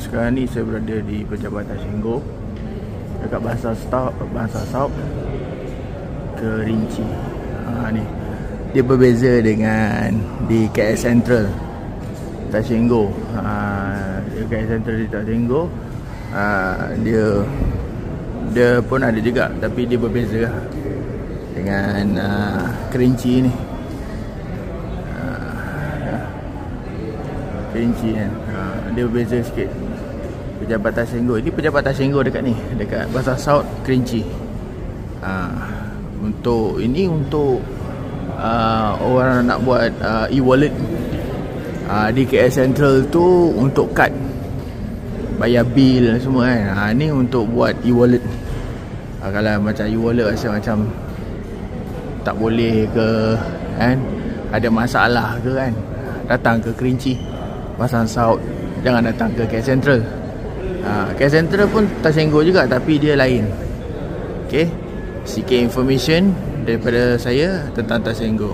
Sekarang ni saya berada di Pejabat Tashengo, dekat Bahasa South Kerinci. Ni dia berbeza dengan di KL Central Tashengo. Di KL Central di Tashengo, dia pun ada juga, tapi dia berbeza dengan Kerinci ni. Kerinci kan, dia berbeza sikit. Pejabat Tashengo, ini Pejabat Tashengo dekat ni, dekat Bahasa South Kerinci. Untuk orang nak buat e-wallet di KL Central tu, untuk kad bayar bil semua kan. Ni untuk buat e-wallet. Kalau macam e-wallet rasa macam tak boleh ke kan, ada masalah ke kan, datang ke Kerinci, Bahasa South. Jangan datang ke KL Central. KL Central pun Tashengo juga, tapi dia lain. Okay, sikit information daripada saya tentang Tashengo.